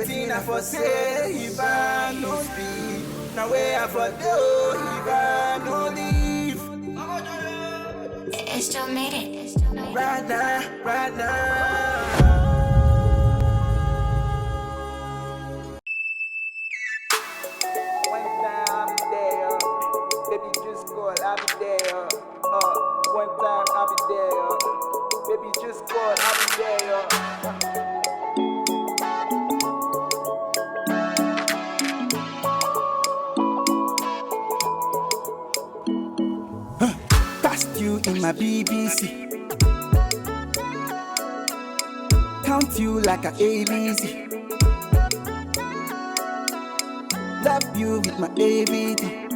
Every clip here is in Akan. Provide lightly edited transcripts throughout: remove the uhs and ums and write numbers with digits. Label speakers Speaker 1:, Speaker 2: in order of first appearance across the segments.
Speaker 1: Waiting I for say if I no speak. Now where I for do if I no leave.
Speaker 2: It's still made it.
Speaker 1: Right now, right now. One time I'll be there, baby just call, I'll be there. One time I'll be there, baby just call, I'll be there. Cast you in my BBC. Count you like a ABC. Love you with my everything.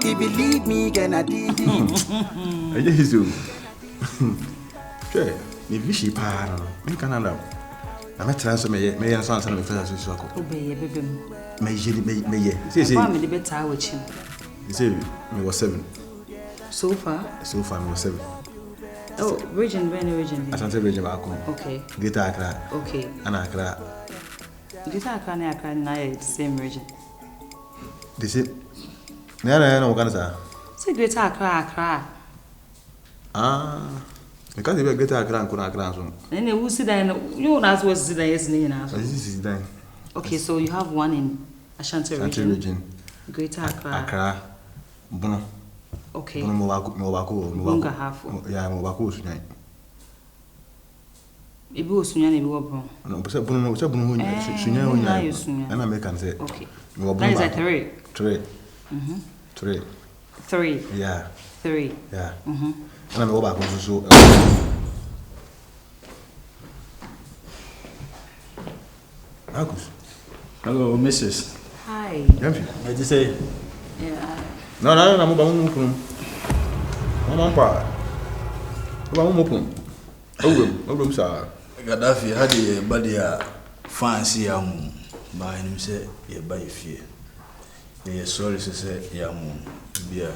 Speaker 1: If you leave me, can I did it?
Speaker 3: I just do. Sure, if you ship her, you can allow. I'm a transfer, may I sound some of the first circle.
Speaker 4: Obey, baby.
Speaker 3: May you, say,
Speaker 4: I'm the better with him.
Speaker 3: You say, me was 7.
Speaker 4: So far,
Speaker 3: me was 7.
Speaker 4: Oh, region, region.
Speaker 3: As I said, region back home.
Speaker 4: Okay.
Speaker 3: Guitar crack.
Speaker 4: Okay.
Speaker 3: And I crack.
Speaker 4: Guitar can the same region.
Speaker 3: They say, no, Canada.
Speaker 4: Say guitar crack.
Speaker 3: Ah, because they were guitar crack, could I crack some.
Speaker 4: Then who sit down? You know, was sit down, isn't it?
Speaker 3: This is done.
Speaker 4: Okay, so you have one in Ashanti region. Greater
Speaker 3: Accra. Bono.
Speaker 4: Okay.
Speaker 3: Munga
Speaker 4: half.
Speaker 3: Yeah, Mobako Sunan.
Speaker 4: Ibu Sunan, Ibu Bron.
Speaker 3: No, but Bono, Sunan, and American say.
Speaker 4: Okay. That is a 3.
Speaker 3: 3.
Speaker 4: 3.
Speaker 3: 3. Yeah.
Speaker 4: 3.
Speaker 3: Yeah. And I'm over so. Marcus.
Speaker 5: Hello, Mrs.
Speaker 4: Hi.
Speaker 3: Gyamfi.
Speaker 5: What did you say?
Speaker 4: Yeah.
Speaker 3: No, I'm about to Oh, sir.
Speaker 5: Gaddafi had a body fancy by him say, yeah, by fear. Yeah, sorry to say, yeah, beer.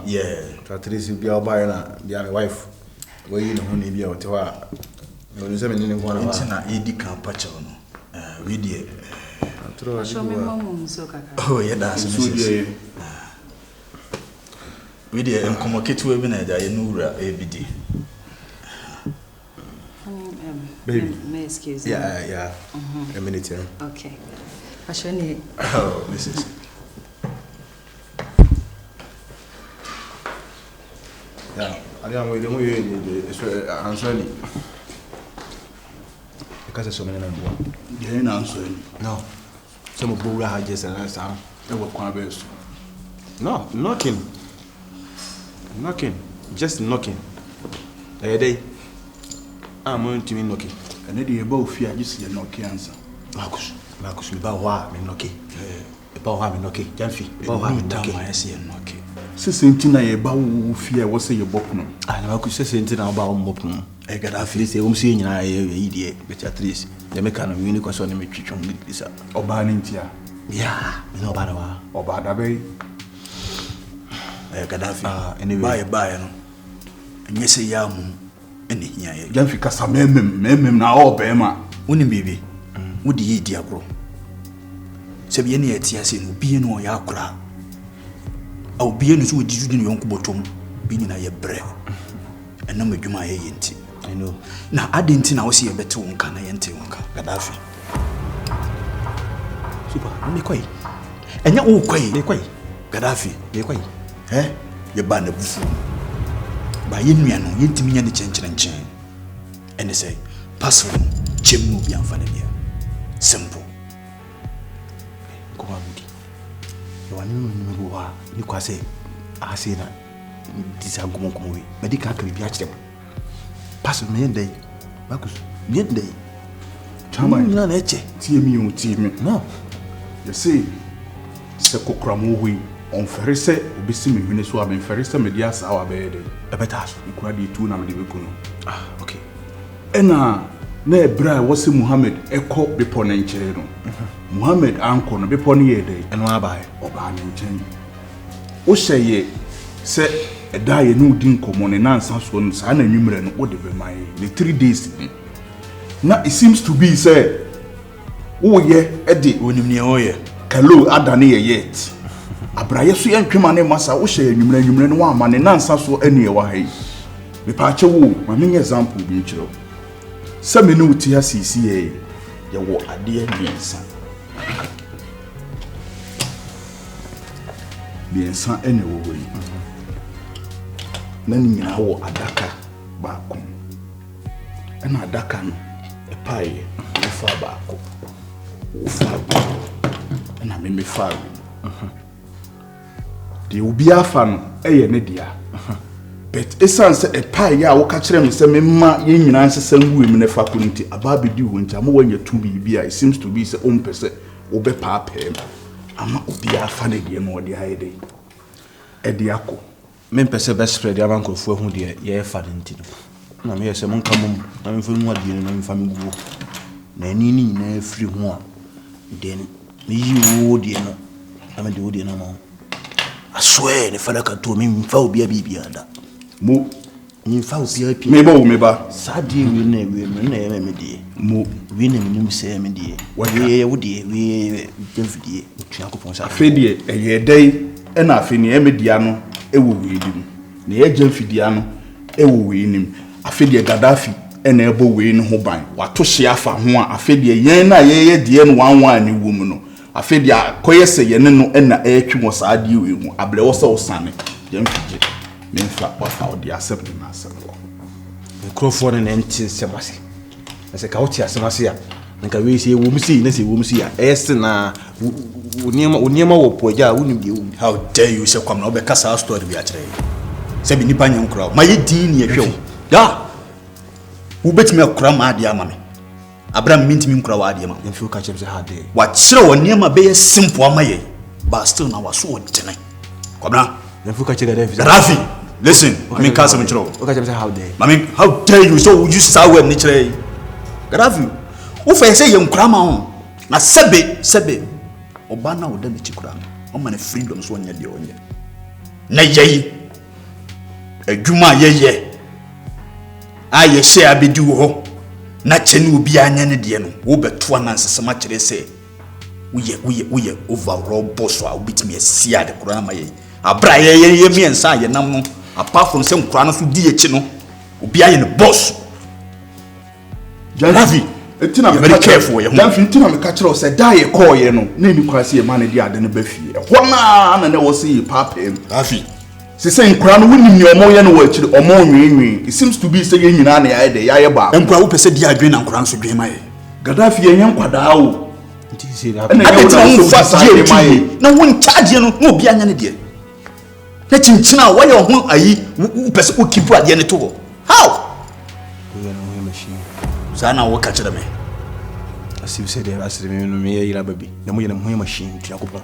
Speaker 5: Yeah,
Speaker 3: Patrice will be our buyer, my wife. Where you know who may be out to her. You 7 in one of us.
Speaker 5: Edi can patch on. We did.
Speaker 4: Show me mom so
Speaker 5: Oh, yeah, that's Mrs. We did and communicate to women at Nura ABD.
Speaker 3: Baby.
Speaker 4: May excuse
Speaker 3: me. Yeah. A minute.
Speaker 4: Okay. Ashoni.
Speaker 5: Oh, Mrs.
Speaker 3: Yeah, I don't wait. Answer me. Because there's so many number.
Speaker 5: You ain't answering.
Speaker 3: No. Some of Bora had just last time.
Speaker 5: They were quite best.
Speaker 3: No, knocking. Just knocking. A day. I'm going to be knocking.
Speaker 5: And then you both fear just your knocky answer.
Speaker 3: Marcus, me bawa me knocky. Bawa me knocky. Gyamfi.
Speaker 5: Bawa me knocky. I see a knocky. Since I bow fear was a bopno.
Speaker 3: I never say anything about mopno.
Speaker 5: I got a
Speaker 3: This is seeing I idiot, but at least the mechanic unique concerning me chichon this
Speaker 5: or banning tia.
Speaker 3: Yeah, no badawa
Speaker 5: or badabe. I got a anyway by and yes, a yam. Any here, Gyamfi Casa mem now all bema. Winning baby, would ye dear bro? Sabiani at Yasin, be no yakra. I'll be in who did you young bottom, being a bread. And no make my ain't. I know. Now I didn't know see a better one can I enter one Gaddafi. Super, me quay. And you quay, me quay. Gaddafi, me quay. Eh? You ban the buffo. By Yinmiano, Yintimi and the chain. And they say, Pass on, Jim will be unfamiliar. Simple.
Speaker 3: Go on, you are new, you can say, I say that this is a good way. Medical can be actually. Pass me day. Marcus, me day.
Speaker 5: Chama, no, team.
Speaker 3: No.
Speaker 5: You see, Sekokramu, on Ferrise, Bissimi, Venezuela, and Ferris Medias, our bed.
Speaker 3: A better,
Speaker 5: you could be 2 number.
Speaker 3: Ah, okay.
Speaker 5: Ena, ne bra was Muhammad, a cop bepon and chero. Muhammad, uncle, no bepon ye day, and one by Oban and chain. O say ye, say, a die no din common and answers one son and numerous, whatever my the 3 days.
Speaker 2: Now it seems to be say oh yeah edi
Speaker 5: onimne oh yeah
Speaker 2: kalo adane yet abraye so yentwema ne masa wo hye anwumre no wa ma ne nansa so ane wa hai me pa che wo ma me example bi nkyiro se me ne uti asisi ye wo ade biensa ene wo yi na ni nyina wo adaka ba ko na adaka no epae fa ba ko fa na me fa de obi afa no eye ne dia but essence epae ya wo ka kire me se me ma ye nyina nsesa ngu emi ne fa ko nti aba be di wo nti ama wanya tu bi it seems to be se ompese wo be pa pa ama obi afa ne de no de haide e de akọ
Speaker 3: me pese best spread ya bankrofo hu de ye fa de nti no na me yese mon kamum na me funu ade no na me fa me gugu na ni na free ho a den me yi wo de no na me de wo de no no I swear ne fala ka to me mfa obi a bibia da
Speaker 2: mo
Speaker 3: ni mfa obi a pi
Speaker 2: me ba
Speaker 3: sadi wi na ye me de
Speaker 2: mo
Speaker 3: wi na me se me de wo ye wo de wi Gyamfi de tua ko pon sa
Speaker 2: fe de eye dai na afi ne me dia no ewo wi dim ne ye Gyamfi dia no ewo wi nim afi de Gaddafi na ebo wi no ho ban wato hye afa ho a afi de yen na ye die no wanwan ni wo mu no afi de akoyese ye ne no na etwi mo sa ade wi hu abre wo se osane Gyamfi je me fa wafa o de accept na accept
Speaker 3: microphone na nti semase ase ka uti asemase ya nka we se wo musi na se wo musi ya ese na oniema wo poja wonim de wo
Speaker 5: how dare you say kwam na obekasa story bi a kire se bi nipa nyam kura ma ye din ne hwe da wo betimi akura ma ade ama me abram mintimi nkura wa ade ma
Speaker 3: Gyamfi ka chem se ha de
Speaker 5: wa kire oniema be ye simple ama ye but still na waso odene kwamna
Speaker 3: Gyamfi ka chere
Speaker 5: Rafi listen me ka some kire
Speaker 3: ka chem se how de
Speaker 5: mami how dare you so you saw ni kire Rafi wo fa say ye nkura ma ho na sebe oba na oda me chikura o ma na freedom so onya de onya na yeyi adwuma yeye aye hye abedi wo ho na chene obi anya ne de no wo beto na nsesema kire se woye overall boss a obitimi asia de kura ma ye abra ye miensa ye nam no apart from sem kura no so di echi no obi aye ne boss
Speaker 2: Gyamfi etina me
Speaker 5: very careful ye ho
Speaker 2: Gyamfi etina me ka kire o se da ye call ye no na emi kwase ye ma ne de ade ne ba fie ho na wo se ye papa
Speaker 5: Rafi
Speaker 2: se say nkura no wonim ne omo ye no wa akiri omo nwenwen it seems to be say ye nyina na ya de ya ba
Speaker 5: nkura wo pese di adwen na nkura nso dwen ma ye
Speaker 2: Gaddafi ye nkwada o
Speaker 3: nti se na
Speaker 5: abetina wo fa die mai na won charge no no obi anya ne de na chinchina wo ye ho ayi wo pese wo keep ade ne to ho how
Speaker 3: we no machine
Speaker 5: sana wo ka kire me
Speaker 3: asiu se de asire me no me yira babi na mo ye na mo machine tua ko pon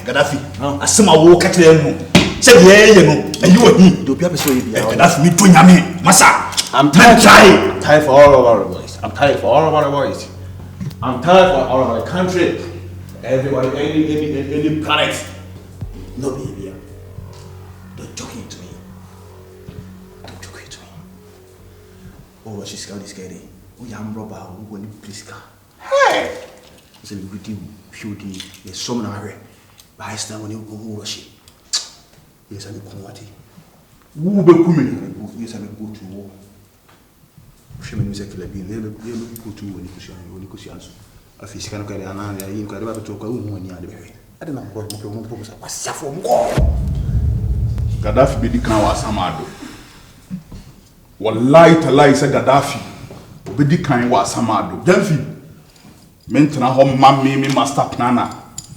Speaker 5: Gaddafi asema wo ka kire no se ye no ayi wo hi
Speaker 3: do bia pese o ye bia
Speaker 5: Gaddafi mi to nyame masa
Speaker 3: I'm tired for all of our boys. I'm tired for all of our boys. I'm tired for all of our country. Everybody, any planet. No baby. Don't joke it to me. Don't joke it to me. Oh, she's scared. Oh, I'm robber. Who want to please car? Hey! So we do few days. There's so many hurry. But I stand when you go rush it. Yes, I'm going to
Speaker 2: wo be kumi
Speaker 3: yes, I'm going to war. Shame me say killer be le go to woni kusian so afisi kan kare ana ya yin kare ba to ko hu ni ade be ade na ko mo ko sa wasafo mo
Speaker 2: Gaddafi be di kan wa samado wallahi talai say Gaddafi be di kan wa samado Gyamfi mentena ho mamme me master planner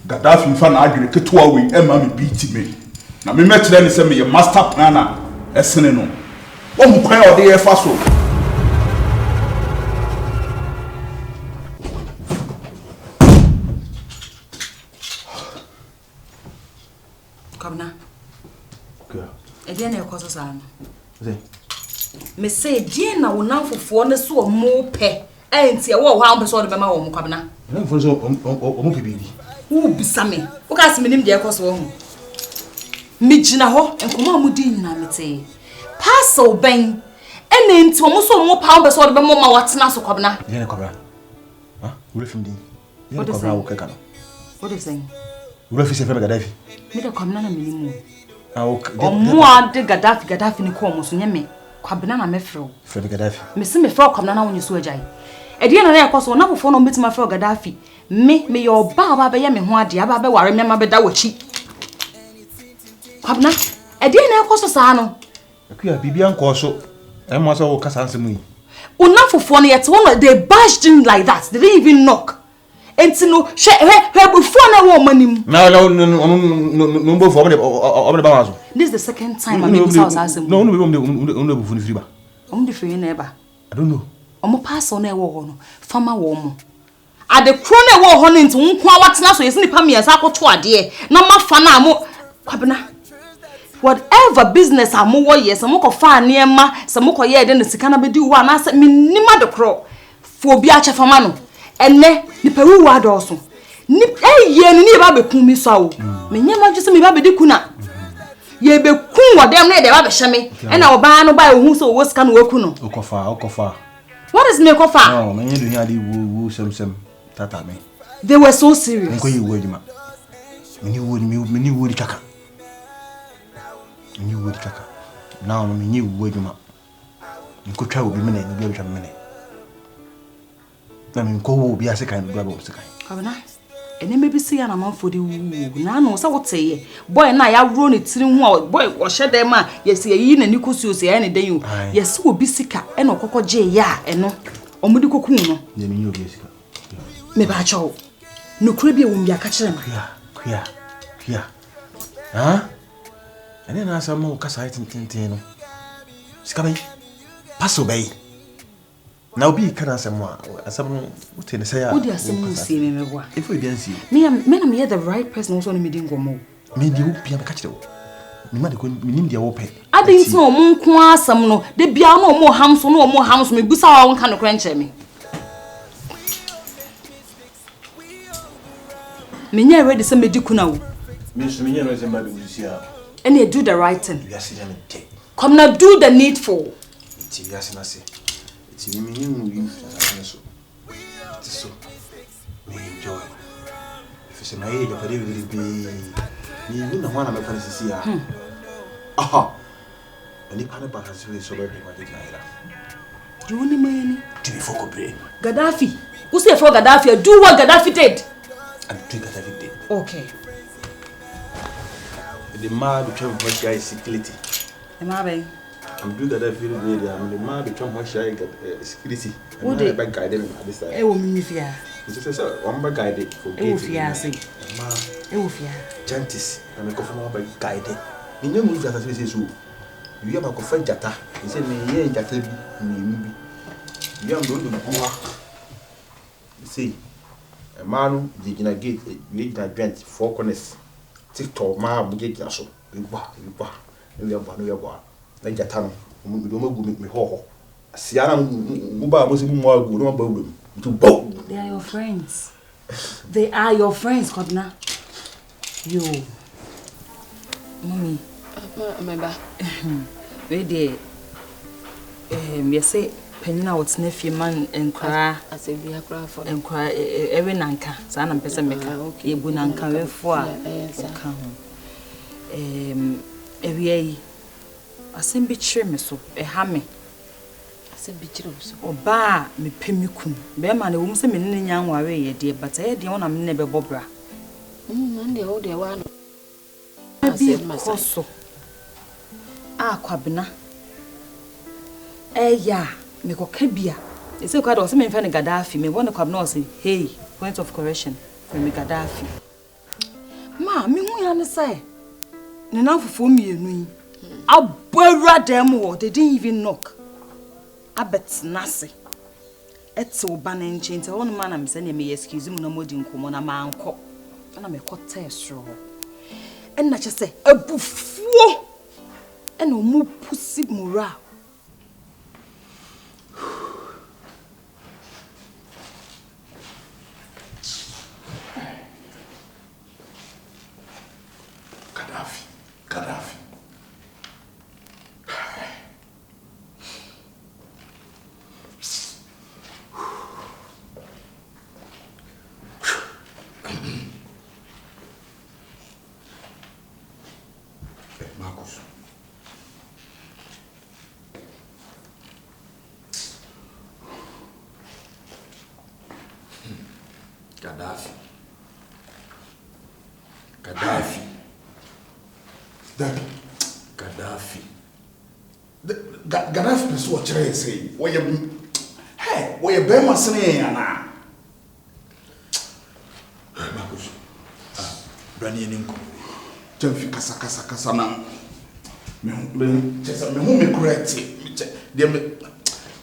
Speaker 2: Gaddafi fa na adwene ketoa we e ma me beat me na me metre ne say me master planner esene no wo mu kwan o de ye fa so
Speaker 4: Kabna.
Speaker 3: Girl.
Speaker 4: Ede na ekoso sa no.
Speaker 3: Say.
Speaker 4: Me say die na wo nanfofo ne so mo pe. Enti e wo ho am so de bema wo mo kabna.
Speaker 3: Na fo so o mo bibi.
Speaker 4: Wo bisa me. Wo ka se menim de ekoso wo ho. Me gina ho enkomo amudi nyina mete. Parcel ben ene nti omo so mo pa be so de be mo ma watena so kwabena
Speaker 3: Yene kwabra. Ha? Wure fim din. Yene kwabra wo keka no.
Speaker 4: What is saying?
Speaker 3: Wure fi se fe Gaddafi.
Speaker 4: Me de kwabena na minimu.
Speaker 3: Ah okay.
Speaker 4: Omo ade Gaddafi ni ko mo so nyeme. Kwabena na mefrɛ.
Speaker 3: Fe Gaddafi.
Speaker 4: Me se mefrɛ kwabena na wonye so agyae. Ede na na yakoso na fofo no metima frɛ Gaddafi. Me yo ba be ye me ho ade aba be ware me ma be da wachi. Kwabena, ede na yakoso saa no.
Speaker 3: Akuya bibia nko so. Emo so wo kasa nsemu yi.
Speaker 4: Unafofo no yet one they bashed him like that. They didn't even knock. Enti no before na wo manim.
Speaker 3: No bo for omo ba wazo.
Speaker 4: This is the second time I'm in this house asem.
Speaker 3: No bu funu firi ba.
Speaker 4: The free neighbor.
Speaker 3: I don't know.
Speaker 4: Omo pass on e wo ho no. Farmer wo mo. Ade kro na e wo ho no nti nko awatena so yesi nipa miensa akoto ade na mafa na mo kwabena. Whatever business amowo yes amoko fa niema samoko ye de no sika na bedi wo na se minima de kro fo obi ache fama no enne nipa wu wa do so ni eye ni ba be kun mi so awo menye ma ju se mi ba be di kuna ye be kun wo dem na de ba be hye me na oba no ba ehu so wo sika no waku no
Speaker 3: okofa
Speaker 4: what is me kofa
Speaker 3: no menye do hia de wu sem tata me
Speaker 4: they were so serious
Speaker 3: nko yi wo adwuma meni wo di kaka ni wo di kaka now no menye wo adwuma nko twa obi me na ni bi otwa me ne na me nko wo obi ase kan do aba ose kan
Speaker 4: kabana ene mebisi ya na manfo de wu na no se woteye boy na ya wro ne tiri hu boy wo hye dem a yesi yi na nikosi ose ya ne den yu yesi obi sika e na okokje ya eno omudi koku no
Speaker 3: ne menye obi sika
Speaker 4: me ba chawo no kure bi e wo mbia ka kire
Speaker 3: kuya ha ene na asa mo kasa tintin no sika bai paso bai na obi kana asem asem wote ne say a
Speaker 4: odi asem no sie me meboa
Speaker 3: ifo bi ansi
Speaker 4: me na me the right person also no me di ngomo
Speaker 3: me di wo bia me ka kire wo me ma de ko minim dia wo pe
Speaker 4: adin so mo nko asem no de bia no mo hamso no mo hamso me busa wa wonka no krenche me me nya ready say me di kuna wo
Speaker 3: me so me nya no say ma be wusia
Speaker 4: and you do the right thing
Speaker 3: we asi jam te
Speaker 4: come now do the needful
Speaker 3: ti we asi na se ti me nya wi na so ti so me enjoy if say my age pare we ni na wana me fani sisi ya aha ani pane ba ka siwe so be ma de naira
Speaker 4: you ni mani
Speaker 3: ti be foko brain
Speaker 4: Gaddafi who say for Gaddafi do what Gaddafi did
Speaker 3: and do Gaddafi did
Speaker 4: okay
Speaker 3: the man became what guy security
Speaker 4: Emabe
Speaker 3: I'm doing that every day I'm the man become what guy security
Speaker 4: who dey
Speaker 3: back guide them at this time
Speaker 4: e wo minifia
Speaker 3: so say one back guide for
Speaker 4: e wo fia say
Speaker 3: ma
Speaker 4: e wo fia
Speaker 3: chantis na me ko fo back guide ni nyam mu jata say so you am ko fa jata ni say me ye jata bi ni bi you am do buha see a man gina gate we gina grant four corners TikTok ma bu gina so we ba no we ba na jata no do magu me ho asiana mu ba mo se mu mo agu no ba wuro to bo
Speaker 4: they are your friends Kodna yo mommy
Speaker 6: Remember
Speaker 4: we dey we say penina what's nephew man enkra
Speaker 6: as a be akra for
Speaker 4: enkra every nanka sa na mpese meka e bu nanka we fo a ka ho ewie asem bi kire me so e ha me
Speaker 6: asem bi kire so
Speaker 4: oba me pemikun be ma na wo se me ne nya nware ye de but e de wona me ne be bobra
Speaker 6: nde o de wa no
Speaker 4: asem maso kwabena ya me ko kabia e se kwa do se me fa ne Gaddafi me wona kwabena o se hey point of correction for me Gaddafi ma me hu ya ne sai ne na fofo mienu yi abura dem wo they didn't even knock abet nase etse oba na nche nte wona ma na me se ne me excuse mu na modi nkomo na ma anko na me ko tesro en na che se abufuo en o mu pusi mura
Speaker 2: Gaddafi.
Speaker 5: Gaddafi.
Speaker 2: Daddy.
Speaker 5: Gaddafi.
Speaker 2: Gaddafi is what you say. Where you bear my son,
Speaker 5: Marcus. Bernice.
Speaker 2: Gyamfi kasa na me chesa me hu me correct de me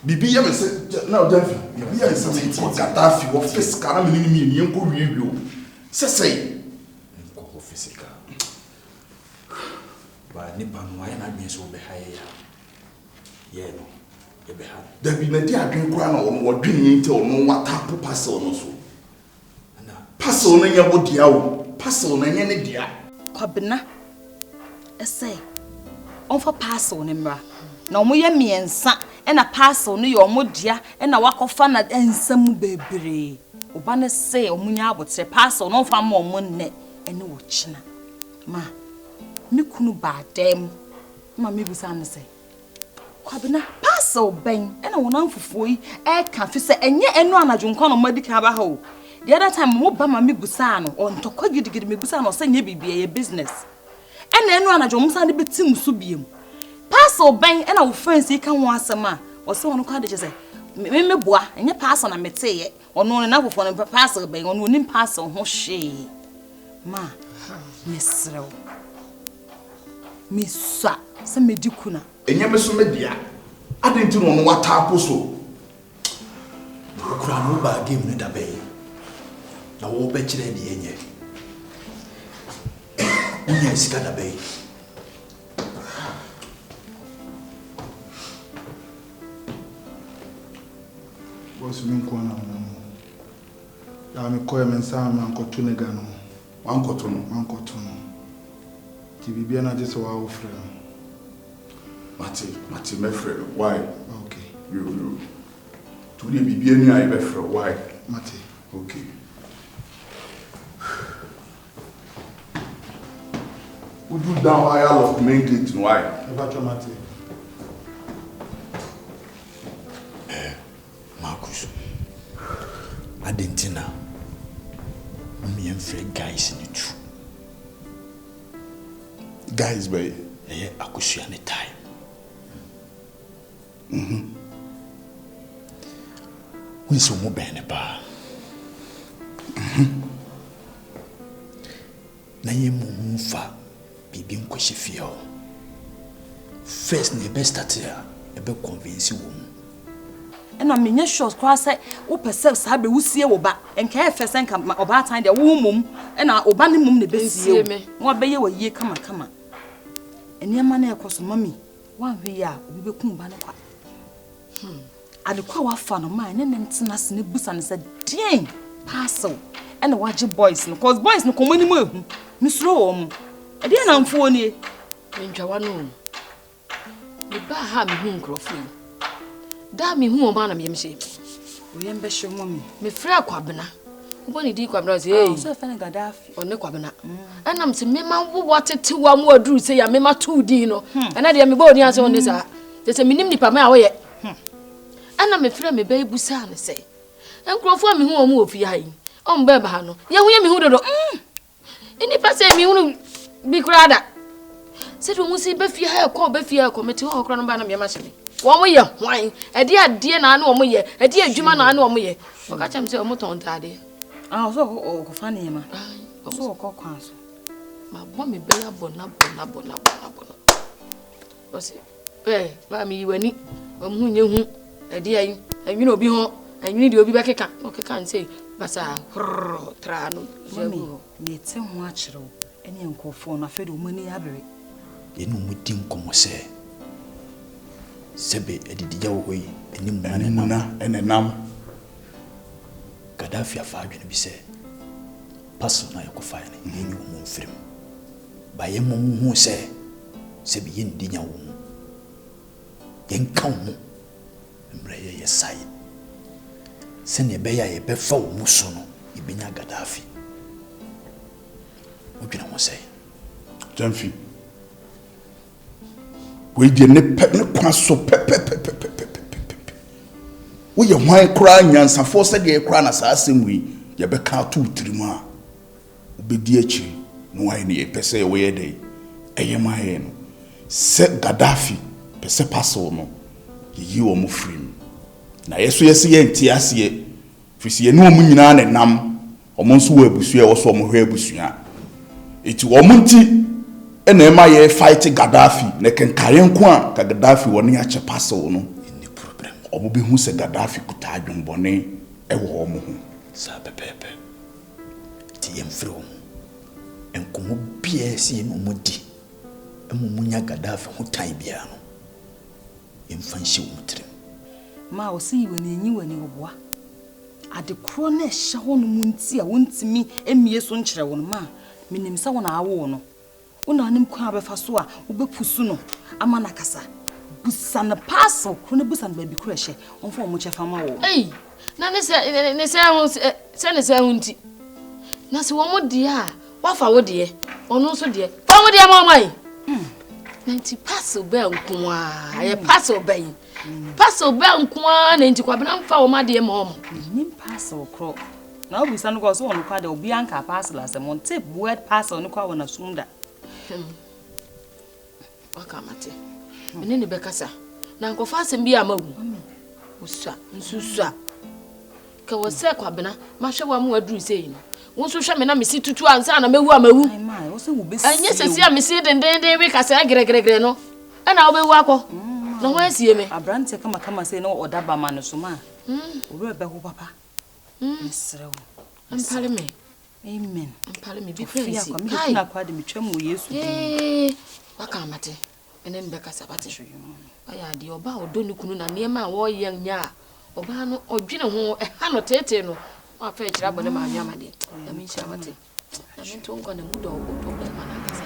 Speaker 2: bibi ya me se na Gyamfi bibi ya me se me Gaddafi wo physical na me ni enko wiewio sesei
Speaker 5: Enko physical ba nipa no aye na adwen so be haye ya ye no e be ha
Speaker 2: da bi na di adwen kura na wo dwen nti ono wata parcel no so
Speaker 5: na
Speaker 2: parcel na nya wo dia wo parcel na nya ne dia
Speaker 4: Kwabena ese onfa parcel ne mra na omo ye miensa e na parcel no ye omo dia e na wakofa na ensam bebre oba ne se omo nya abotre parcel no fa ma omo nne ene wo china ma me kunu ba dem ma me busa ne se Kwabena parcel ben e na wona mfufuo yi e ka fi se enye enu anadwonko no madika ba ha o the other time mo ba ma me busa no on tokwa gidigidi me busa no se nye bibia ye business ena enu anadwo mo sa de betim so biem parcel ben ena wo friends yi kan wo asema wo se wono kwa de je se me boa enye parcel na mete ye ono ne na fofo no parcel ben ono nim parcel ho hwe ma mesrew misa se medikuna
Speaker 2: enye me so me dia adenti no wata aposo
Speaker 5: kura no ba game no da be na wo be kire ne yenye unya sika da be
Speaker 2: boss me nko na ya me koye me nsa ma nkoto ne ga no wankoto no ti bibia na je so wa wo frɛ no Mati me frɛ why okay you to the bibia ni ai be frɛ why
Speaker 7: Mate.
Speaker 2: Okay. Would you down aisle of main gate and why?
Speaker 7: About your Mate.
Speaker 5: Marcus. Adentina. Me and Fred guys in the true.
Speaker 2: Guys, babe.
Speaker 5: Yeah, I could see any time. When so mo bene ba. Na ye mo mfa bibi nkohye fie ho. First na be start here, e be convince wo mu.
Speaker 4: And I mean, sure, cross it, who perceives have a wusie oba, and care first and come about time the womb, and our obani mum the best year me. What bay your year come on. And your money across mummy, 1 year, we be come banner. I the quawa fan of mine, and then Tinas Nibus and said, dang, parcel, and the watch boys, because boys no come anymore. Miss Rome, I didn't am for you.
Speaker 6: In Jawano. The bar had me home, Crawford. Damn me, who man, I'm yamshape.
Speaker 4: We ambition mummy.
Speaker 6: Me frère Kwabena. When he did Kwabena, hey,
Speaker 4: so fan Gaddafi
Speaker 6: or no Kwabena. And I'm saying, Mamma, what it 2 more drew say, I remember 2 dino. And I am body answer on this. There's a minimum per my way. And I'm a friend, me baby Busan say. And Crawford me who are more flying. On Bebahano. Ya we me who do. Any person me who be crowded. Said we must see Buffy hair, call Buffy a committee or Cronbana Yamashini. 1 year, why? A dear na no more, a dear Juma no more. For catch him say a moton daddy.
Speaker 4: Ah, so funny, ma. So call council.
Speaker 6: My mommy bella bona. What's it? Eh, by me when it, who knew a dear, and you know, be home, and you need to be back. Okay, can't say, Bassa, Trano,
Speaker 4: me tell much, any uncle for a fed money aberry.
Speaker 5: You know, we think como say. Sebe edidi ya wo yi enim na
Speaker 2: ene nam
Speaker 5: Gaddafi afa adwene bi se paso na yakofa ne yenyi wo mu mfrim ba ye mo hu se sebe ye ndi nya wo mu ye nka wo mu mre ye yesai se ne be ya ye be fa wo mu so no ye benya Gaddafi wo dwena mo se
Speaker 2: Gyamfi we dey ne kwa so pe we ye hwan kra nyansafo se de kra na sa asem wi yɛbɛka ato tirimu a wobɛdi akyi no wae ne yɛpɛ sɛ yɛwɔyɛ dɛ ɛyɛ ma yɛ no sɛ Gaddafi pɛ sɛ paso no yɛyi wɔ mo firim na yɛso yɛsɛ yɛnti aseɛ fisi yɛne wɔ mu nyinaa ne nam ɔmo nso wɔ abusua ɛwɔ so ɔmo hwɛ abusua eti ɔmo nti ɛna ɛma yɛ fight Gaddafi na kenkaeɛ nko a ka Gaddafi wɔ ne akyɛ paso no
Speaker 5: Any problem.
Speaker 2: ɔmo bɛhu sɛ Gaddafi kuta adwembɔne ɛwɔ ɔmo ho
Speaker 5: Sa pepepe. Ti yemfrɛ wo. Enkomo bia si no modi. Munya Gaddafi ho tan bia no. Yemfa nhye wo mutrem.
Speaker 4: Ma o si wani enyi wani oboa. Ade kro na ehye ho no munti a wontimi emie so nkyerɛ wo no ma. Minim sɛ wo na awo no. Wo na anim kwa abefa so a wo bepusu no ama na kasa. Busa na parcel kro na busa na ba bi kro ehye. Onfo wo mo chefa ma wo.
Speaker 6: Ei, na ne se hunti. Na se wo mo de a, wafa wo de, ono so de. Wo mo de ma mai. Nanti parcel be nko a, ye parcel be. Parcel be nko a nanti kwa bena mfa wo ma de ma omo.
Speaker 4: Nim parcel kro. Na obi san go so won kwa de obi anka parcel asem on tape word parcel no kwa wona sumda.
Speaker 6: Wakamate. Mene ne bekasa. Na nkofa asem bi amawu. Usua, nsusua. Ka wo se kwa bena, ma hwe wa mu aduru sei no. Wo nso hwe me na mesi tutu ansa na mewu amawu.
Speaker 4: Ai mai, wo se wo besi.
Speaker 6: Anye sesi a mesi dendenden we kasa gregregre no. E na wo bewu akọ. Na ho asie me.
Speaker 4: Abrante kama sei na odaba ma no so ma. Obi be ho papa. Mesrewo.
Speaker 6: Ampale me.
Speaker 4: Amen.
Speaker 6: Ampale me bi
Speaker 4: Fia
Speaker 6: friends.
Speaker 4: kwa mi na kwa de metwam wo Yesu
Speaker 6: din. Wakamate. Mene ne bekasa bate. Aya de oba odo ni kunu na niema a wo ye nya. Oba no odwene ho ha no tete no. Wa fa kira bone ma anwa amade. Na mi nhyira bate. Na mi nto nkọ na mu do problem na kasa.